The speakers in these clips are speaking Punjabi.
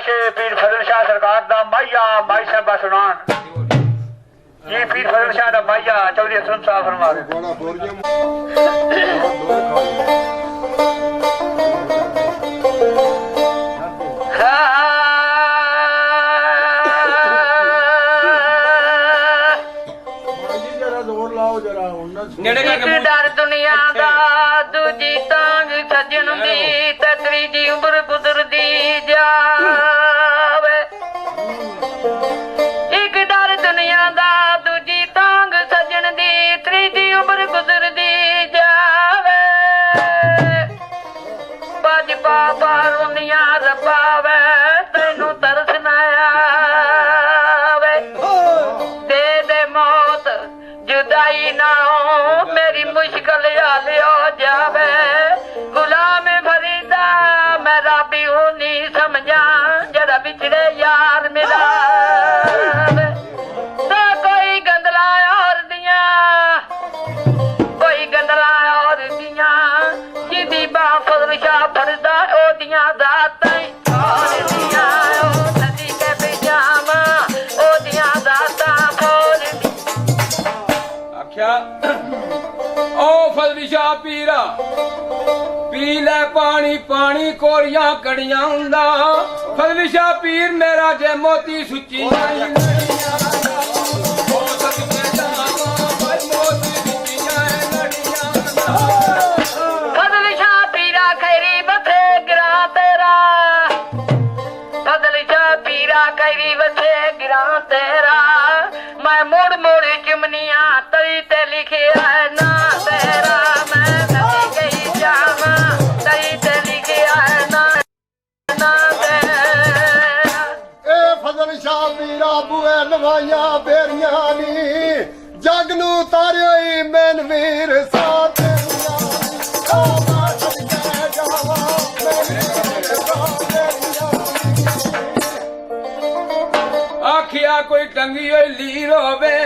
बख्शे पीर फजल शाह सरकार दा माइया माई साहबा सुनान ये पीर फजल शाह दा माइया चौधरी हसन साहब फरमा रहे डर दुनिया दा दूजी तांग सजन दी ते त्रीजी उम्र गुजरदी जावे एक डर दुनिया दा दूजी तांग सजन दी त्रीजी उम्र गुजरदी जावे बाज बाबा रुनिया रबावे तैनू तरस ना आवे दे दे मौत जुदाई ना मेरी मुश्किल हाल हो जावे गुलाम फरीदा मैं रबी हूं नहीं समझा जरा बिछड़े यार मेरा तो कोई गंदला और दिया कोई गंदला और दिया जिदी बा फजल शाह फरदा ओ दिया दाता और दिया ओ नदी के बिजामा ओ दिया दाता खोल आख्या ओ फजल शाह पीरा पी ले पानी पानी कोरियां कड़ियां हुंदा फजल शाह पीर मेरा जे मोती सुची नहीं फजल शाह पीरा खैरी बथे गिरा तेरा फजल शाह पीरा खैरी बथे गिरा तेरा मैं मुड़ मुड़ चिमनिया तरी ते लिखे है ना तेरा मैं नदी गई जावा तरी ते लिखे है ना तेरा ए फजल शाह पीरा बुए नवाइया बेरियां नी जग नू तारियो ही मैन वीर साथ आखिया कोई टंगी होई लीर होवे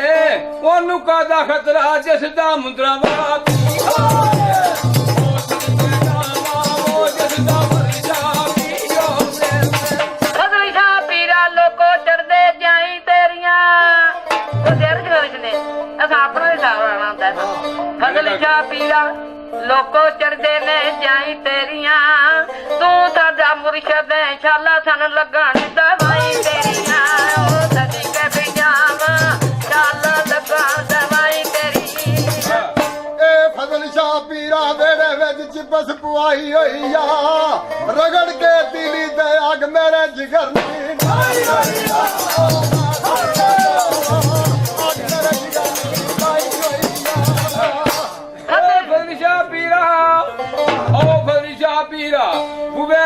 ओनू कादा खतरा जिस दा मुंदरा फजल शाह पीरा लोको चढ़दे जाई तेरिया अपना हिसाब लाना होंदा है फजल शाह पीरा लोको चढ़दे ने जाई तेरिया तू साडा मुर्शद है शाला सन लगन दवाई तेरिया ओ सदी के बिजामा शाला लगन दवाई तेरी ए फजल शाह पीरा वेड़े विच चिपस पुआई होई आ रगड़ के दिली दे अग मेरे जिगर नी लाई होई आ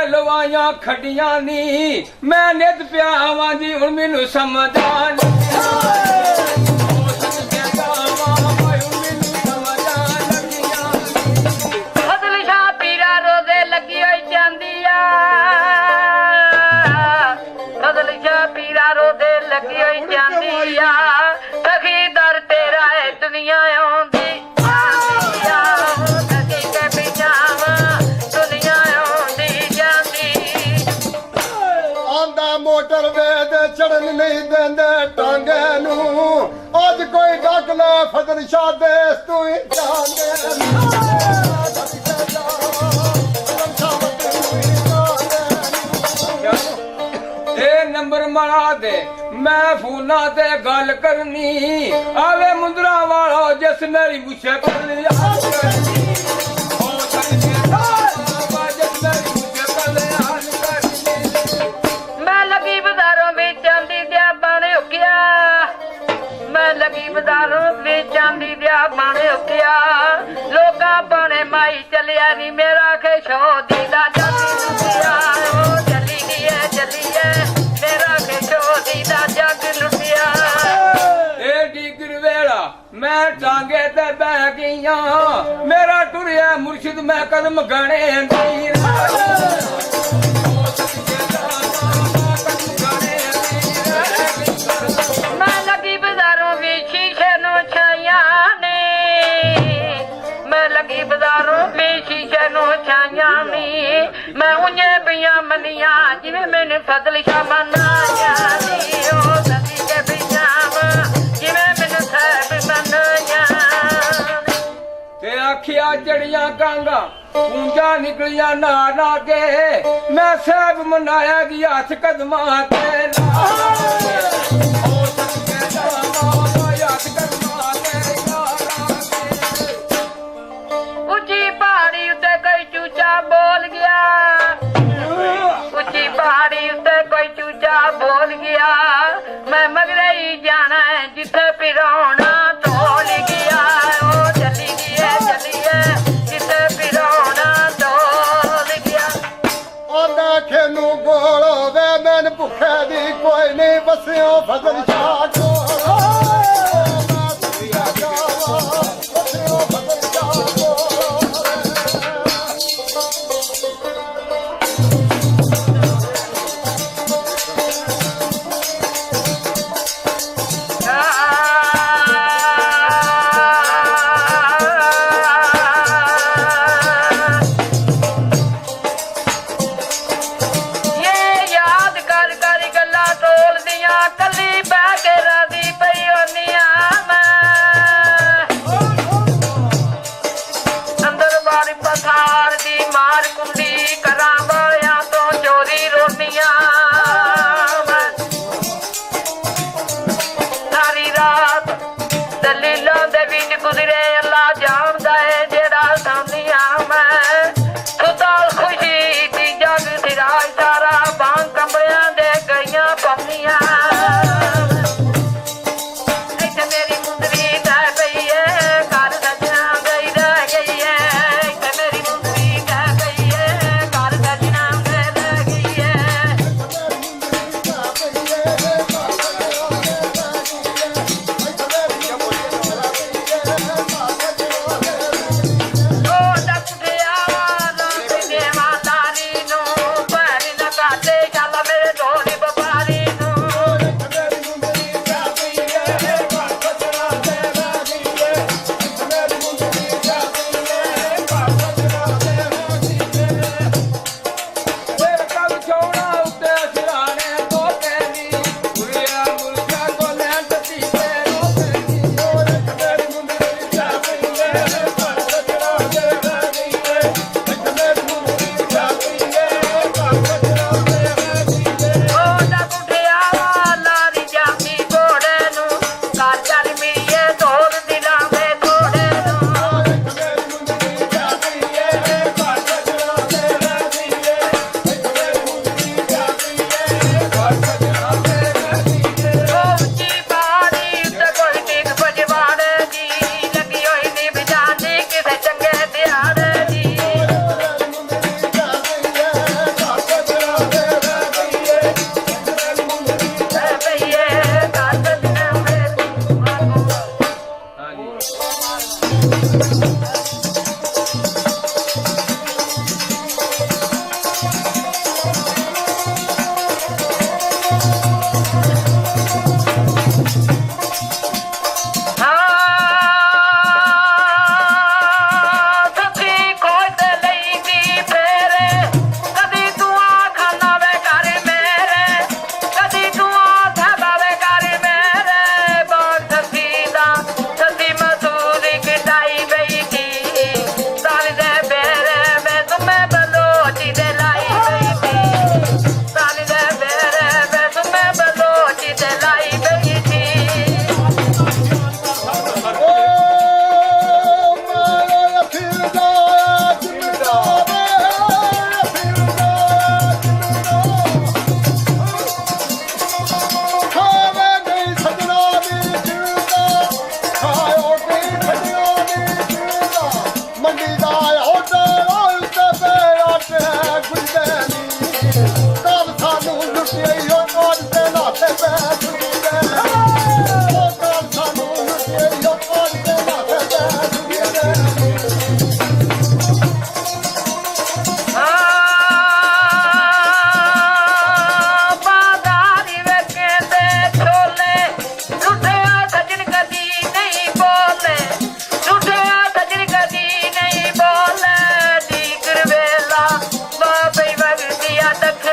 लवाइया खडियां नी मैं नित प्या आवां जी हुण मैनू समझ फजल शाह पीरा रोजे लगी होई जांदी आ फजल शाह पीरा रोजे लगी होई जांदी आ सखी दर तेरा है दुनिया आउंदी मोटर वेद चढ़न नहीं देंदे टांगे नू अज कोई डक ले फजल शाह देस तू ही जाने ए नंबर मरा दे मैं फोना ते गल करनी आवे मुंदरा वाला जिस मेरी मुछे कर लिया बाजारों में चांदी दिया बने उठिया लोका बने माई चलिया नी मेरा के शोदी दा जगी लुटिया ओ चली है मेरा के शोदी दा जग लुटिया ए डिगर वेला मैं टांगे ते बह गईया मेरा टुरिया मुर्शिद मैं कदम गणे नहीं बाजारों में शीशे नो छाया नी मैं उन्हें पिया ਮੰਨੀਆਂ ਜਿਵੇਂ ਮੈਨੂੰ ਫਜ਼ਲ ਸ਼ਾਹ ਮੰਨਾਇਆ ਨੀ ਉਹ ਸਦੀ ਕੇ ਬਿਜਾਵਾ ਜਿਵੇਂ ਮੈਨੂੰ ਸਾਹਿਬ ਮੰਨਾਇਆ ਤੇ ਆਖਿਆ ਚੜੀਆਂ ਕਾਂਗਾ ਪੂੰਜਾਂ ਨਿਕਲੀਆਂ ਨਾ ਨਾ ਕੇ ਮੈਂ ਸਾਹਿਬ ਮਨਾਇਆ ਦੀ ਹੱਥ ਕਦਮਾਂ ਤੇ ਲਾ ਉਹ ਸਦਕੇ ਜਾਵਾਂ ਹੱਥ ਕਦਮਾਂ ਤੇ ਲਾ ਉੱਚੀ ਪਹਾੜੀ ਉੱਤੇ ਕੋਈ ਚੂਚਾ ਬੋਲ ਗਿਆ ਉੱਚੀ ਪਹਾੜੀ ਉੱਤੇ ਕੋਈ ਚੂਚਾ ਬੋਲ ਗਿਆ ਮੈਂ ਮਗਰੇ ਹੀ ਜਾਣਾ ਹੈ ਜਿੱਥੇ ਪਿਰਾਉਣਾ ਢੋਲ ਗਿਆ ਉਹ ਚੱਲੀ ਜਿੱਥੇ ਪਿਰਾਉਣਾ ਢੋਲ ਗਿਆ ਆਂਦਾ ਖੇਨੂੰ ਗੋਲੋ ਵੇ ਮੈਨ ਭੁੱਖੇ ਦੀ ਕੋਈ ਨਹੀਂ ਵਸਿਓ ਫਜ਼ਲ ਸ਼ਾਹ ਕੋਲ ਮੈਂ ਸੁਣਿਆ ਜਾਵਾਂ ਵਸਿਓ ਫਜ਼ਲ ਸ਼ਾਹ ਕੋਲ ਇਹ ਯਾਦ ਕਰ ਕਰ ਗੱਲਾਂ ਟੋਲਦੀਆਂ ਕੱਲੀ ਬਹਿ ਕੇ ਰਾਦੀ ਪਈ ਹੁੰਦੀਆਂ ਮੈਂ ਅੰਦਰ ਬਾਰੀ ਪਥਾਰ ਦੀ ਮਾਰ ਕੁੰਡੀ ਕਰਾਂ ਵਾਲਿਆਂ ਤੋਂ ਚੋਰੀ ਰੋਟੀਆਂ ਮੈਂ ਸਾਰੀ ਰਾਤ ਦਲੀਲਾਂ ਦੇ ਵਿੱਚ ਗੁਜ਼ਰੇ ਅੱਲਾ ਜਾਣਦਾ ਏ ਜਿਹੜਾ ਸਾਂਦੀਆਂ ਮੈਂ ਸੁਤਾਲ ਖੁਸ਼ੀ ਦੀ ਜਗ ਸਿਰਾਜ ਸਾਰਾ ਬਾਂਗ ਕੰਬਲਿਆਂ ਦੇ ਗਈਆਂ ਪੰਨੀਆਂ ਇੱਥੇ ਮੇਰੀ ਮੁੰਦਰੀ ਰਹਿ ਪਈ ਏ ਘਰ ਸਜਣਾ ਗਈ ਰਹਿ ਗਈ ਏ ਇੱਥੇ ਮੇਰੀ ਮੁੰਦਰੀ ਰਹਿ ਪਈ ਏ ਘਰ ਸਜਣਾ ਰਹਿ ਗਈ ਏ ਉਹ ਡੱਕਿਆ ਨਾ ਕਿਤੇ ਮਾਤਾਰੀ ਨੂੰ ਪੈਰ ਨਾ ਕਾਟੇ ਚੱਲ ਮੇਰੇ ਢੋਲੀ ਵਪਾਰੀ ਨੂੰ ਫਿਰ ਕਬ ਛੋਣਾ ਉੱਤੇ ਸਿਰਾਣੇ ਤੋਂ ਕਹਿੰਦੀ ਗੁਰਿਆ ਮੁਰਸ਼ਾ ਕੋ ਲੈਣ ਤੀ ਤੇ ਰੋ ਕਹਿੰਦੀ ਮੇਰੀ ਮੁੰਦਰੀ ਜਾ ਪਈ ਏ ਪਰ ਸਜਣਾ ਦੇ ਰਹੀ ਏ ਮੇਰੀ ਮੁੰਦਰੀ ਜਾ ਪਈ ਏ ਪਰ ਸਜਣਾ ਦੇ ਰਹੀ ਏ ਉਹ ਡੱਕਿਆ ਲਾਰੀ ਜਾਂਦੀ ਘੋੜੇ ਨੂੰ ਘਰ ਚੱਲ ਮੀਏ ਤੋੜ ਦਿਲਾਂ ਦੇ ਘੋੜੇ ਨੂੰ ਮੇਰੀ ਮੁੰਦਰੀ ਜਾ ਪਈ ਏ ਪਰ ਸਜਣਾ ਦੇ ਰਹੀ ਏ ਮੇਰੀ ਮੁੰਦਰੀ ਜਾ ਪਈ ਏ ਪਰ ਸਜਣਾ ਦੇ ਰਹੀ ਏ ਉਹ ਉੱਚੀ ਪਹਾੜੀ ਉੱਤੇ ਕੋਈ ਟਿਕ ਭਜਵਾੜੇ ਦੀ ਲੱਗੀ ਹੋਈ ਨੀ ਬਜਾਨੀ ਕਿਸੇ ਚੰਗੇ ਦਿਹਾੜੇ ਦੀ ਰਹਿ ਪਈ ਏ ਘਰ ਸਜਣਾ ਸੱਚੀ ਕੋਈ ਤੇ ਲਈ ਦੀ ਫੇਰੇ ਕਦੀ ਤੂੰ ਖਾਨਾ ਵੇ ਘਰ ਮੇਰੇ ਕਦੀ ਤੂੰ ਥਾਵੇ ਘਰ ਮੇਰੇ ਬਾਗ ਸੱਚੀ ਦਾ ਸੱਚੀ ਮਸੂਰੀ ਕਿਟਾਈ ਬਈ ਦੀ ਸਾਲ ਦੇ ਬੇਰੇ ਵੇ ਤੁਮੇ ਬਲੋਚੀ ਦੇ ਲਾਈ ਬਈ ਦੀ ਸਾਲ ਦੇ ਬੇਰੇ ਵੇ ਤੁਮੇ ਬਲੋਚੀ ਦੇ ਲਾਈ ਬਈ ਦੀ ਬਾਦਾਰੀ ਵੇਖੇ ਤੇ ਛੋਲੇ ਲੁੱਟਿਆ ਸਜਣ ਕਦੀ ਨਹੀਂ ਬੋਲੇ ਲੁੱਟਿਆ ਸਜਣ ਕਦੀ ਨਹੀਂ ਬੋਲੇ ਦੀ ਕਰਵੇਲਾ ਬਾਬੇ ਵਗਦੀ ਆ ਤੱਕ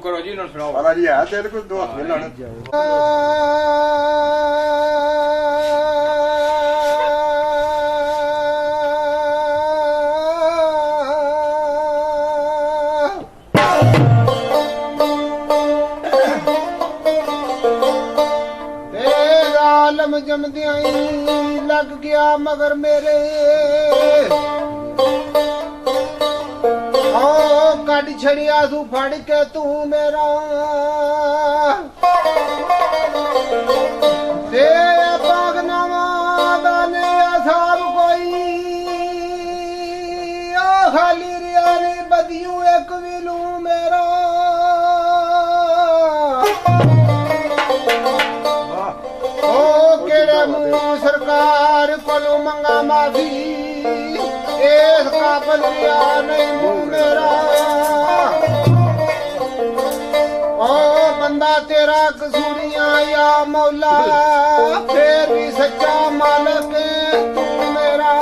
ਕਰੋ ਜੀ ਇਹਨਾਂ ਨੂੰ ਸੁਣਾਓ ਵਾਲਾ ਜੀ ਹੈ ਤੇਰੇ ਕੋਲ ਦੋ ਹੱਥ ਮਿਲਣ ਆਲਮ ਜਮਦਿਆਂ ਹੀ ਲੱਗ ਗਿਆ ਮਗਰ ਮੇਰੇ ਓ ਕੱਢ ਛੜਿਆ ਤੂੰ ਫੜ ਕੇ ਤੂੰ ਮੇਰਾ ਤੇ ਬਾਗਨਾਵਾ ਦਾ ਨੇ ਅਸਾਬ ਕੋਈ ਆ ਖਾਲੀ ਰਿਆ ਨੇ ਬਦਿਓ ਇੱਕ ਵਿਲੂ ਮੇਰਾ ਕਿਹੜੇ ਮੂੰਹ ਸਰਕਾਰ ਕੋਲੋਂ ਮੰਗਾ ਮਾਫੀ ਇਸ ਕਾਬਲ ਰਿਆ ਨਹੀਂ ਮੂੰਹ ਮੇਰਾ ਓ ਬੰਦਾ ਤੇਰਾ ਕਸੂਰੀਆਂ ਯਾ ਮੌਲਾ ਫੇਰ ਵੀ ਸੱਚਾ ਮਾਲਕ ਤੂੰ ਮੇਰਾ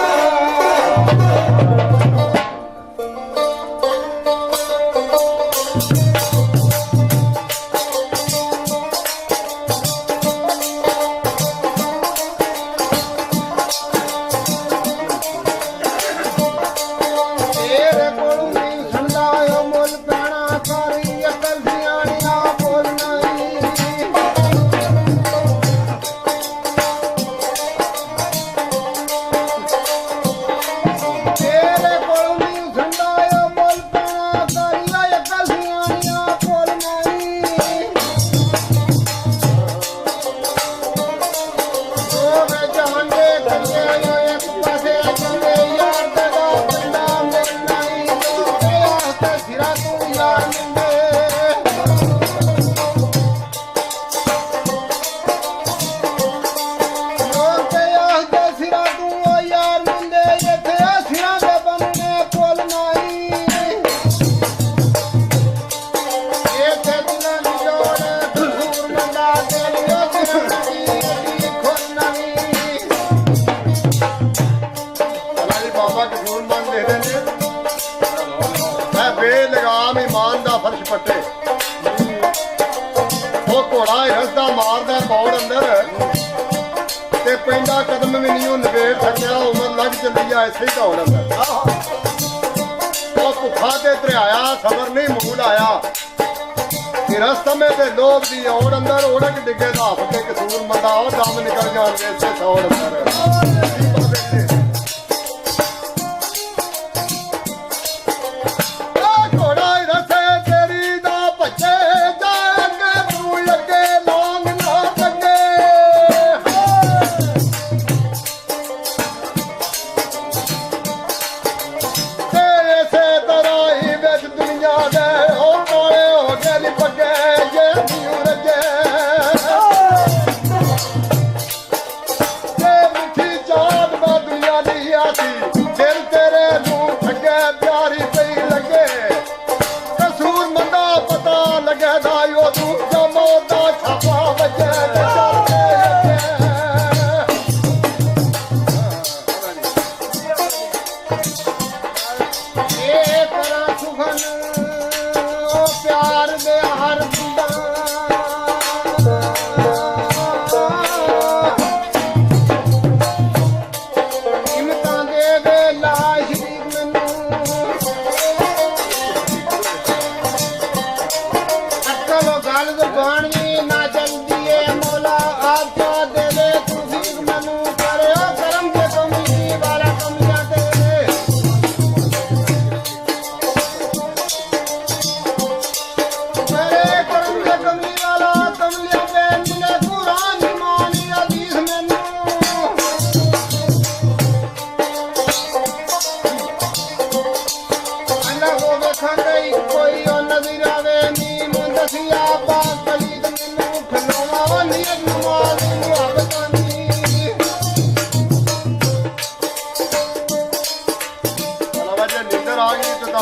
ਫਰਸ਼ ਪੱਟੇ ਉਹ ਘੋੜਾ ਰਸਦਾ ਮਾਰਦਾ ਪੌੜ ਅੰਦਰ ਤੇ ਪੈਂਦਾ ਕਦਮ ਵੀ ਨਹੀਂ ਉਹ ਨਵੇੜ ਸਕਿਆ ਉਮਰ ਲੱਗ ਚੱਲੀ ਆ ਇਸੇ ਦੌੜ ਅੰਦਰ ਉਹ ਭੁੱਖਾ ਤੇ ਧਰਿਆਇਆ ਸਬਰ ਨਹੀਂ ਮੂਲ ਆਇਆ ਕਿ ਰਸਤਮੇ ਤੇ ਲੋਭ ਦੀ ਔੜ ਅੰਦਰ ਓੜਕ ਡਿੱਗੇ ਦਾ ਹੱਥ ਤੇ ਕਸੂਰ ਮੰਦਾ ਉਹ ਦਮ ਨਿਕਲ ਜਾਣ ਦੇ ਇਸੇ ਸੌੜ ਅੰਦਰ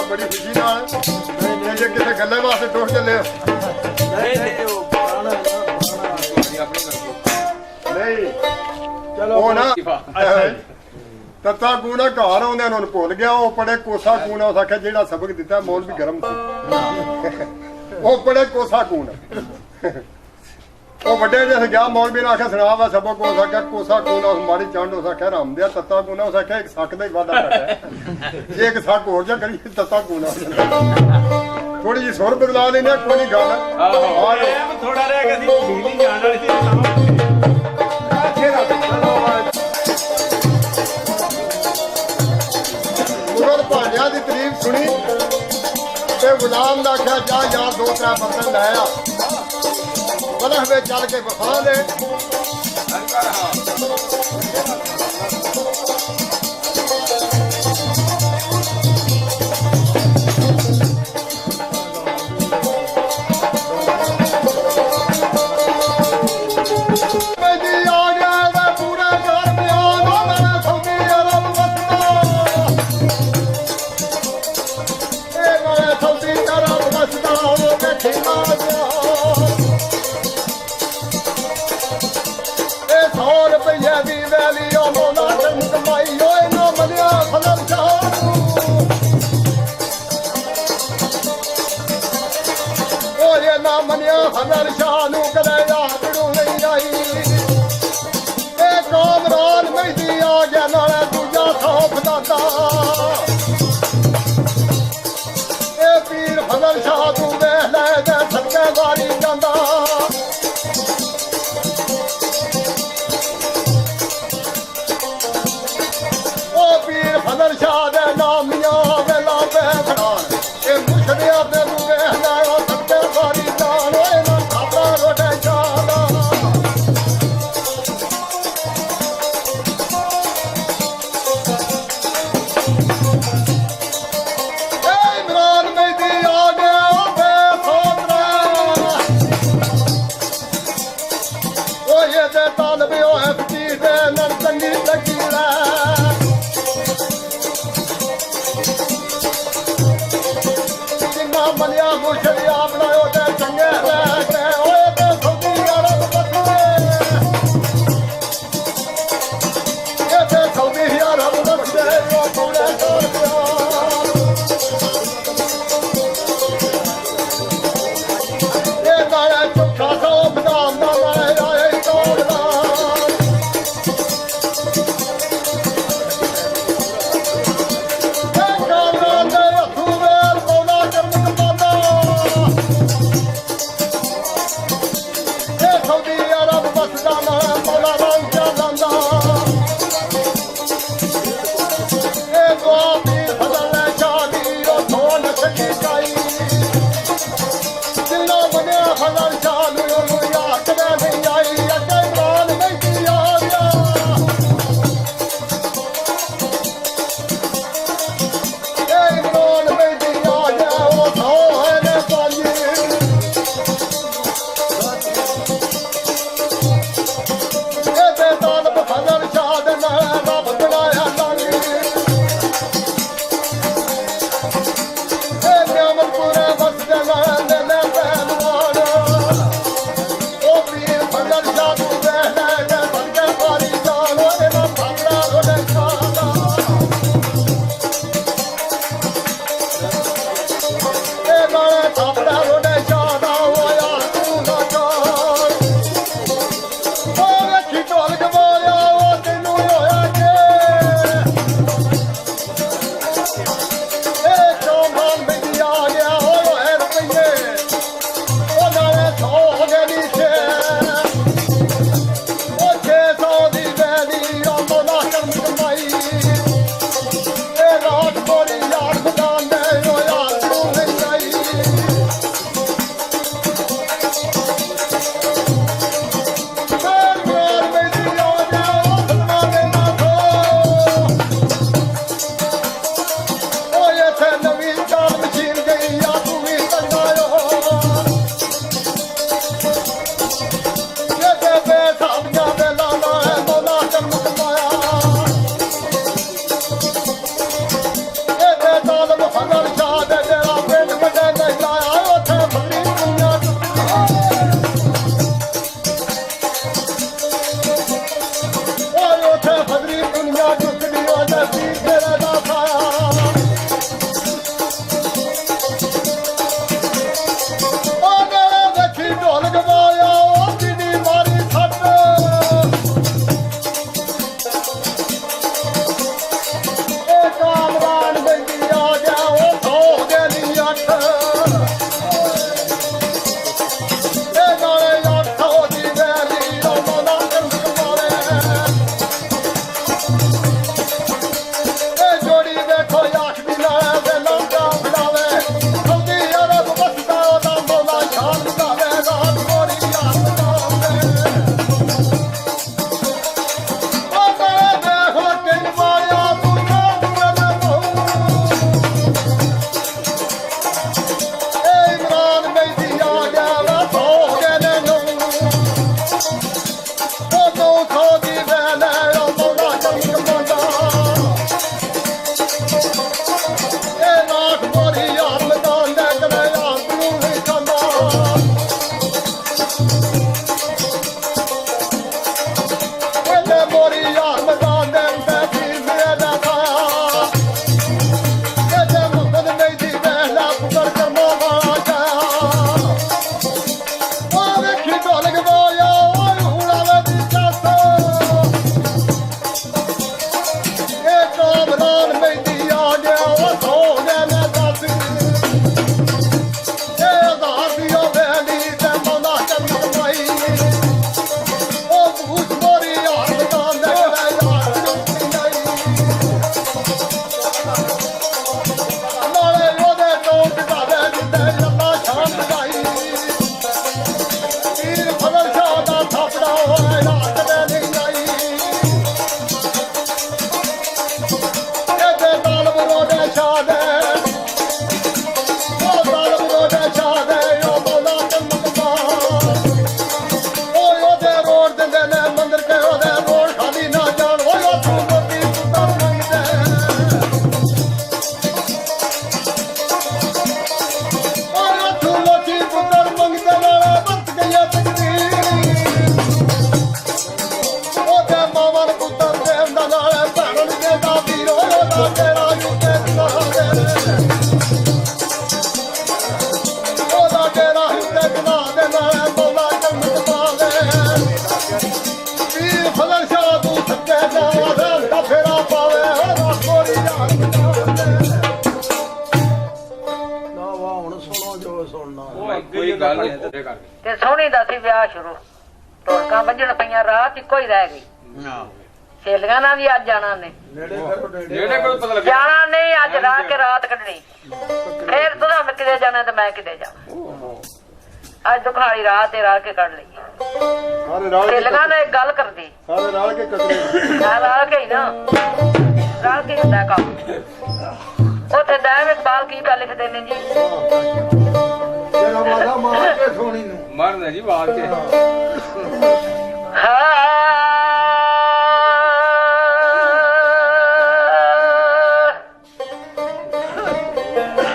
ਬੜੀ ਖੁਸ਼ੀ ਨਾਲ ਜੇ ਕਿਤੇ ਗੱਲੇ ਵਾਸਤੇ ਟੁੱਟ ਚੱਲੇ ਨਹੀਂ ਉਹ ਪੁਰਾਣਾ ਨਹੀਂ ਚਲੋ ਉਹ ਨਾ ਤੱਤਾ ਗੂਣਾ ਘਰ ਆਉਂਦੇ ਉਹਨੂੰ ਭੁੱਲ ਗਿਆ ਉਹ ਪੜੇ ਕੋਸਾ ਗੂਣਾ ਉਸ ਆਖਿਆ ਜਿਹੜਾ ਸਬਕ ਦਿੱਤਾ ਮੌਲ ਵੀ ਗਰਮ ਸੀ ਉਹ ਬੜੇ ਕੋਸਾ ਕੂਨ ਉਹ ਵੱਡੇ ਜਿਹਾ ਗਿਆ ਮੌਲਵੀ ਨੇ ਆਖਿਆ ਸੁਣਾ ਵਾ ਸਭੋ ਕੋਸਾ ਕਿਆ ਕੋਸਾ ਕੂਨ ਉਸ ਮਾੜੀ ਚੰਡ ਉਸ ਆਖਿਆ ਰਾਮ ਦਿਆ ਤੱਤਾ ਕੂਨ ਉਸ ਆਖਿਆ ਇੱਕ ਸੱਕ ਦਾ ਹੀ ਵਾਧਾ ਕਰਦਾ ਜੇ ਇੱਕ ਸੱਕ ਹੋਰ ਜਾ ਕਰੀ ਤੱਤਾ ਕੂਨ ਥੋੜੀ ਜਿਹੀ ਸੁਰ ਬਦਲਾ ਲੈਨੇ ਕੋਈ ਨਹੀਂ ਗੱਲ ਥੋੜਾ ਰਹਿ ਗਿਆ ਸੀ ਬਿਜਲੀ ਜਾਣ ਵਾਲੀ ਸੀ ਮੁਗਲ ਭਾਂਡਿਆਂ ਦੀ ਤਾਰੀਫ ਸੁਣੀ ਤੇ ਗੁਲਾਮ ਦਾ ਆਖਿਆ ਜਾ ਯਾਰ 2-3 ਬਰਤਨ ਲੈ ਆ ਬਲਹ ਵਿੱਚ ਚੱਲ ਕੇ ਵਿਖਾ ਦੇ ਹਜ਼ਰ ਸ਼ਾਹ ਨੂੰ ਕਦੇ ਆਖੜੂ ਨਹੀਂ ਆਈ ਇਹ ਕਾਮਰਾਨ ਮਹਿਦੀ ਆ ਗਿਆ ਨਾਲੇ ਦੂਜਾ ਸੌਂਪ ਦਾਤਾ ਇਹ ਪੀਰ ਹਜ਼ਰ ਸ਼ਾਹ ਤੂੰ ਵੇਖ ਲੈ ਤੇ ਸਦਕੇ ਵਾਰੀ ਜਾਂਦਾ ਉਹ ਪੀਰ ਹਜ਼ਰ ਸ਼ਾਹ ਦੇ ਨਾਮੀਆਂ ਵੇਲਾ ਬੈਠਣਾ ਇਹ ਮੁਸ਼ਕਿਆਂ ਤੇ ਤੂੰ ਵੇਖ ਲੈ ਉਹ ਸਦਕੇ ਵਾਰੀ ਗੱਲ ਇਹ ਕਰਕੇ ਤੇ ਸੋਹਣੀ ਦਾ ਸੀ ਵਿਆਹ ਸ਼ੁਰੂ ਢੋਲਕਾਂ ਵੱਜਣ ਪਈਆਂ ਰਾਤ ਇੱਕੋ ਹੀ ਰਹਿ ਗਈ ਸਹੇਲੀਆਂ ਨਾਲ ਵੀ ਅੱਜ ਜਾਣਾ ਨੇ ਜਿਹੜੇ ਕੋਲ ਪਤਾ ਲੱਗਿਆ ਜਾਣਾ ਨਹੀਂ ਅੱਜ ਰਾਤ ਕੇ ਰਾਤ ਕੱਢਣੀ ਫੇਰ ਤੂੰ ਮੈਂ ਕਿਤੇ ਜਾਣਾ ਤੇ ਮੈਂ ਕਿਤੇ ਜਾਣਾ ਅੱਜ ਦੁਖਾਲੀ ਰਾਤ ਤੇ ਰਾਤ ਕੇ ਕੱਢ ਲਈ ਸਾਰੇ ਰਲ ਕੇ ਸਹੇਲੀਆਂ ਨੇ ਇੱਕ ਗੱਲ ਕਰਦੀ ਸਾਰੇ ਰਲ ਕੇ ਕੱਟਣੇ ਰਲ ਕੇ ਹੀ ਨਾ ਰਲ ਕੇ ਹੁੰਦਾ ਕੰਮ ਉੱਥੇ ਦਾਇਮ ਇਕਬਾਲ ਕੀ ਪਾ ਲਿਖਦੇ ਨੇ ਜੀ ਜਿਹੜਾ ਮਾਦਾ ਮਾਰ ਕੇ ਸੋਣੀ ਨੂੰ ਮਰਨ ਜੀ ਬਾਤ ਕੇ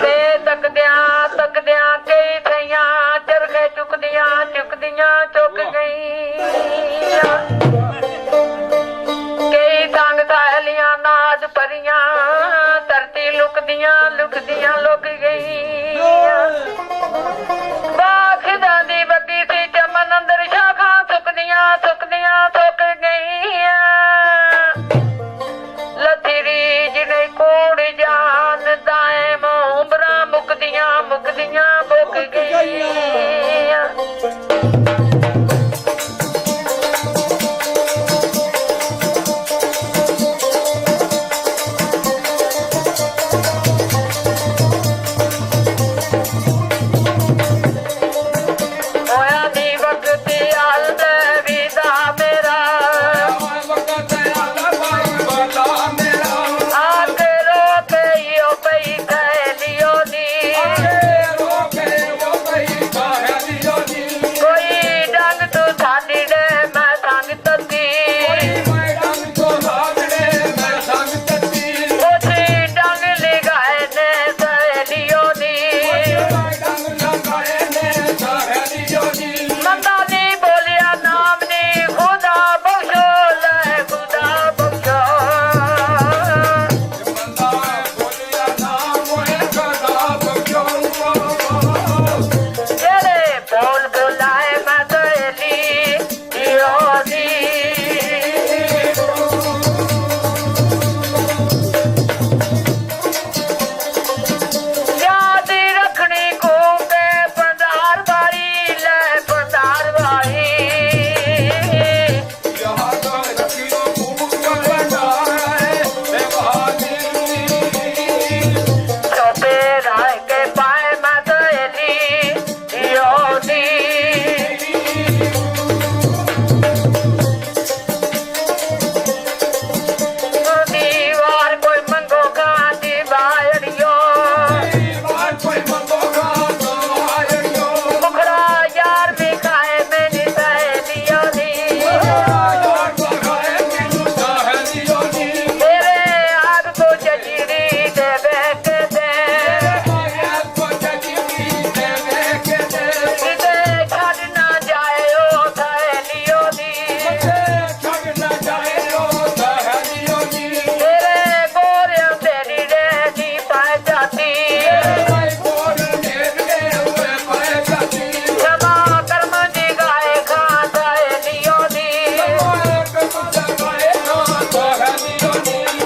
ਤੇ ਤੱਕਦਿਆਂ ਕਈ ਥਈਆਂ ਚਰਖੇ ਚੁੱਕਦੀਆਂ ਚੁੱਕ ਗਈਆਂ ਕਈ ਤੰਗ ਸਹੇਲੀਆਂ ਨਾਦ ਭਰੀਆਂ ਧਰਤੀ ਲੁਕਦੀਆਂ ਲੁਕ ਗਈਆਂ ਬਾਖਦਾਂ ਦੀ ਬੱਗੀ ਸੀ ਚਮਨ ਅੰਦਰ ਸ਼ਾਖਾਂ ਸੁੱਕਦੀਆਂ ਸੁੱਕ ਗਈਆਂ ਲੱਥਰੀ ਜਿਹਨੇ ਕੋੜ ਜਾਨ ਦਾਇਮ ਉਮਰਾਂ ਮੁੱਕਦੀਆਂ ਮੁੱਕ ਗਈਆਂ ਹੋਇਆ ਦੀ ਵਕਤ ਆਲ ਦੇ ਵਿਦਾ ਮੇਰਾ ਵਕਤ ਆਲਾ ਭਾਈ ਵਾਲਾ ਮੇਰਾ ਆਕੇ ਰੋਕੇ ਓ ਪਈ ਕਹਿਲਿਓ ਨੀ ਰੋਕੇ ਉਹ ਪਈ ਕਾਹਿਆ ਦਿਓ ਜੀ ਕੋਈ ਡੰਗ ਤੂੰ ਸਾਡੀ ਦੇ ਮੈਂ ਸੰਗ ਤੱਤੀ ਮੈਂ ਡੰਗ ਤੋਂ ਸਾਧੜੇ ਮੈਂ ਸੰਗ ਤੱਤੀ ਉਸੇ ਡੰਗ ਲਗਾਏ ਨੇ ਸਹੇਲਿਓ ਨੀ ਮੈਂ ਡੰਗ ਲਗਾਏ ਨੇ ਕਾਹਿਆ ਦਿਓ ਜੀ ਮੰਦਾ ਨੀ ਬੋਲਿਆ ਨਾਮ ਨੀ ਖੁਦਾ ਬਖਸ਼ੋ ਲੈ ਖੁਦਾ ਬਖਸ਼ੋ ਬੰਦਾ ਬੋਲਿਆ ਨਾਮ ਹੋਏ ਕਦਾ ਬਖਸ਼ੋ ਜਿਹੜੇ ਬੋਲ ਬੁਲਾਏ ਮੈਂ ਸਹੇਲੀ ਓ ਨੀ ਯਾਦ ਰੱਖਣੀ ਕੂਕੇ ਪੰਦਾਰ ਵਾਲੀ ਲੈ ਪੰਦਾਰ ਵਾਲੀ ਯਹਾਂ ਤੋਂ ਰੱਖਿਓ ਖੂਬ ਬੰਦਾਰੇ ਤੇ ਬਹਾਨੀ ਚੋਪੇ ਰਾਇ ਕੇ ਪਾਏ ਮੈਂ ਸਹੇਲੀ ਓ ਨੀ ਦੀਵਾਰ ਕੋਈ ਮੰਗੋ ਗਾਂਦੀ ਬਾੜੀਓ ਬਾਤ ਕੋਈ ਮੰਗੋਗਾ ਤੋ ਆਇਓ ਮੁਖੜਾ ਯਾਰ ਵੀ ਖਾਏ ਮੇਰੀ ਸਹੇਲੀਓ ਨੀ ਯਾਰ ਬਗਾਏ ਮੈਨੂੰ ਚਾਹੇ ਦਿਓ ਜੀ ਤੇਰੇ ਆਪ ਕੋ ਜਜੀਰੀ ਦੇ ਵੇਖ ਦੇ ਮਾਇਆ ਕੋ ਜਗੀ ਦੇ ਵੇਖ ਦੇ ਕਿਤੇ ਛੱਡ ਨਾ ਜਾਏ ਓ ਸਹੇਲੀਓ ਨੀ ਛੱਡ ਨਾ ਜਾਏ ਉਹ ਚਾਹੇ ਦਿਓ ਜੀ ਤੇਰੇ ਗੋਰਿਆਂ ਤੇਰੀ ਰੇ ਦੀ ਪਾਇ ਜਾਤੀ ਮੈਂ ਕੋਲ ਮੇਰੇ ਹੋਏ ਪਾਏ ਜਾਤੀ ਸਦਾ ਕਰਮ ਦੀ ਗਾਏ ਖਾਂ ਸਹੇਲੀਓ ਨੀ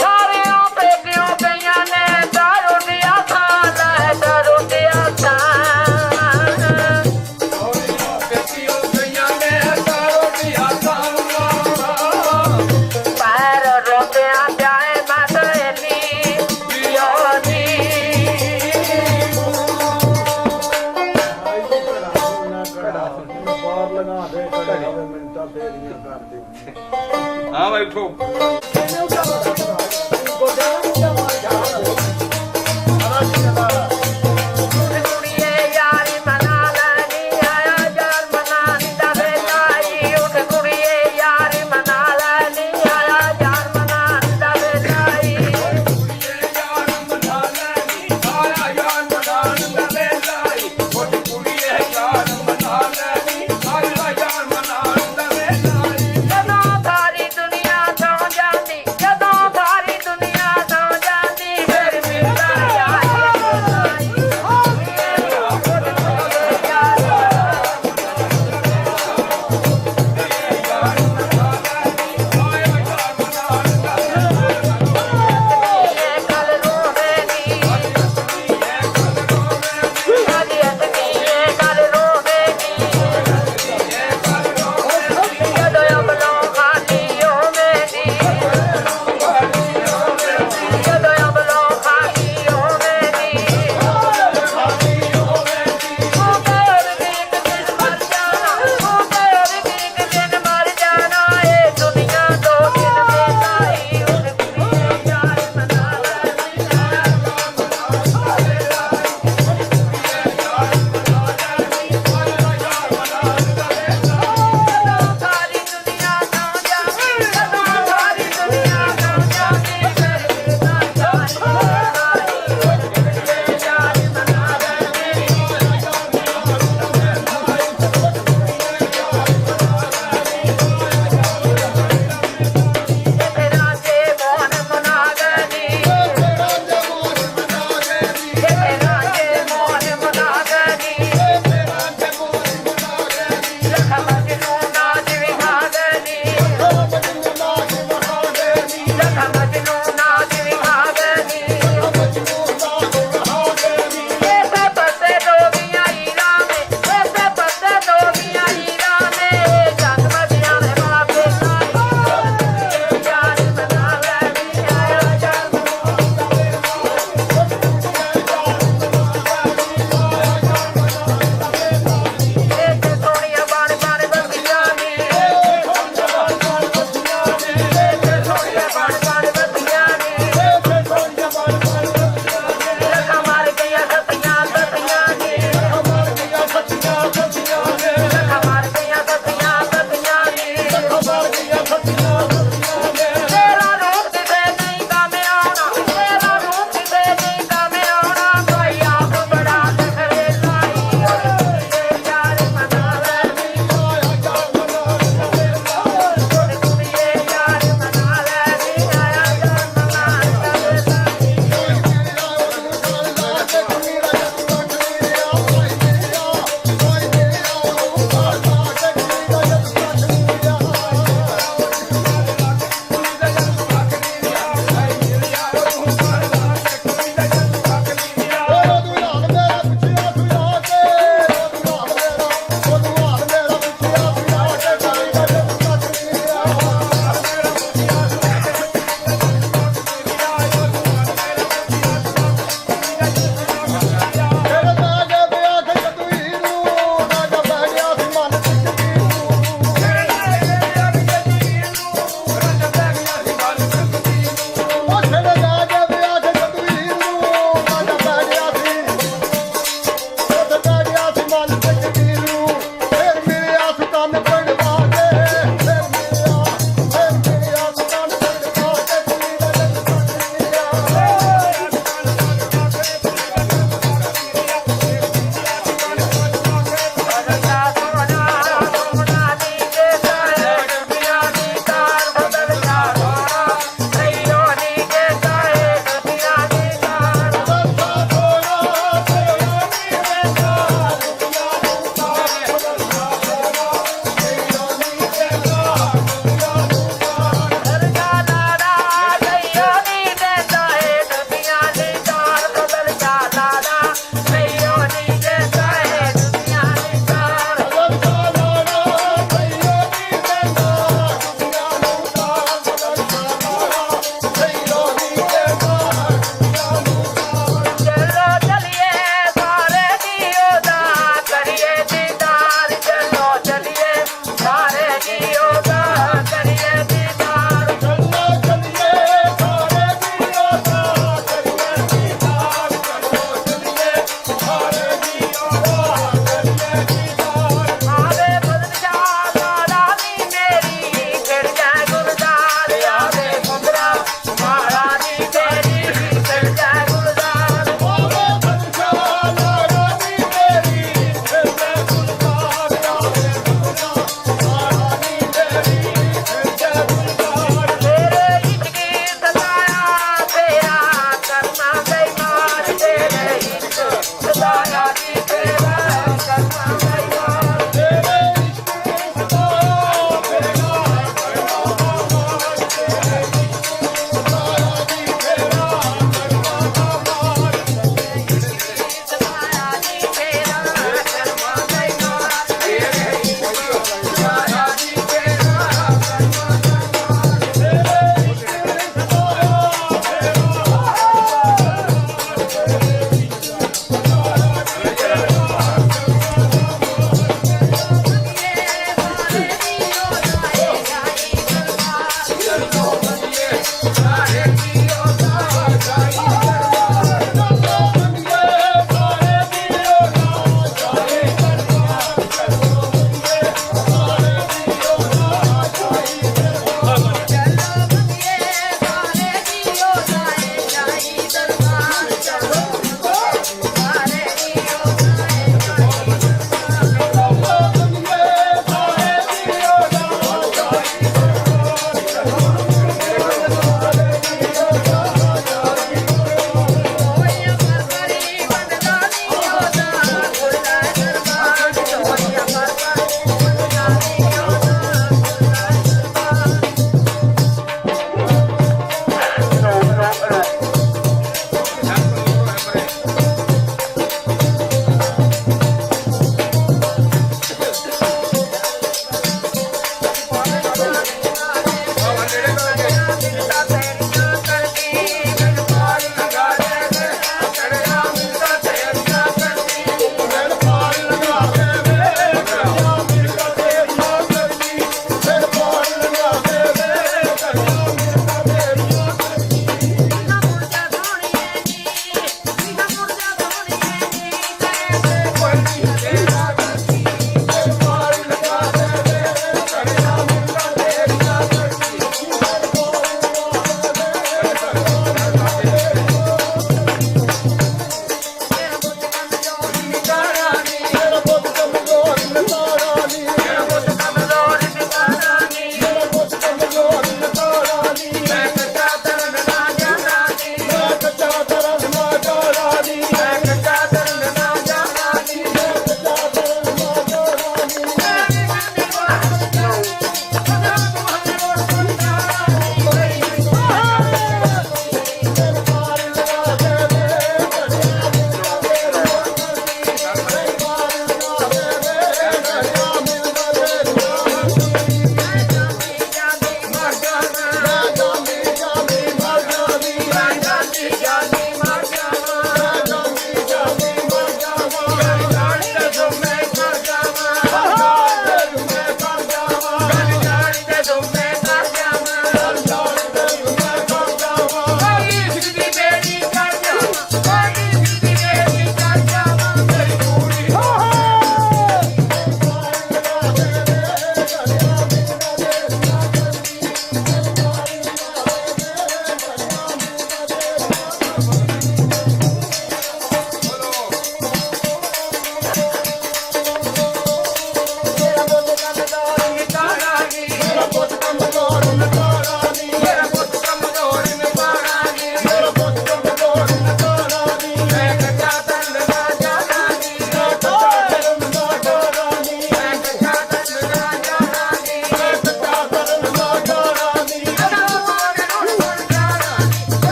ਸਾਰਿਆਂ ਪੇਕਿਓ ਗਈਆਂ ਨੇ ਦਾਰੂ ਦੀਆਂ ਖਾਂ ਲੈ ਦਾਰੂ ਦੀਆਂ ਖਾਂ ਪੈਰ ਰੋਂਦਿਆਂ ਜਾਏ ਮੈਂ ਸਹੇਲੀ ਓ ਨੀ ਬਾਹਰ ਲਗਾ ਦੇ ਕੜਾ ਮਿੰਟਾਂ ਫੇਰੀਆਂ ਕਰਦੇ ਹਾਂ ਬੈਠੋ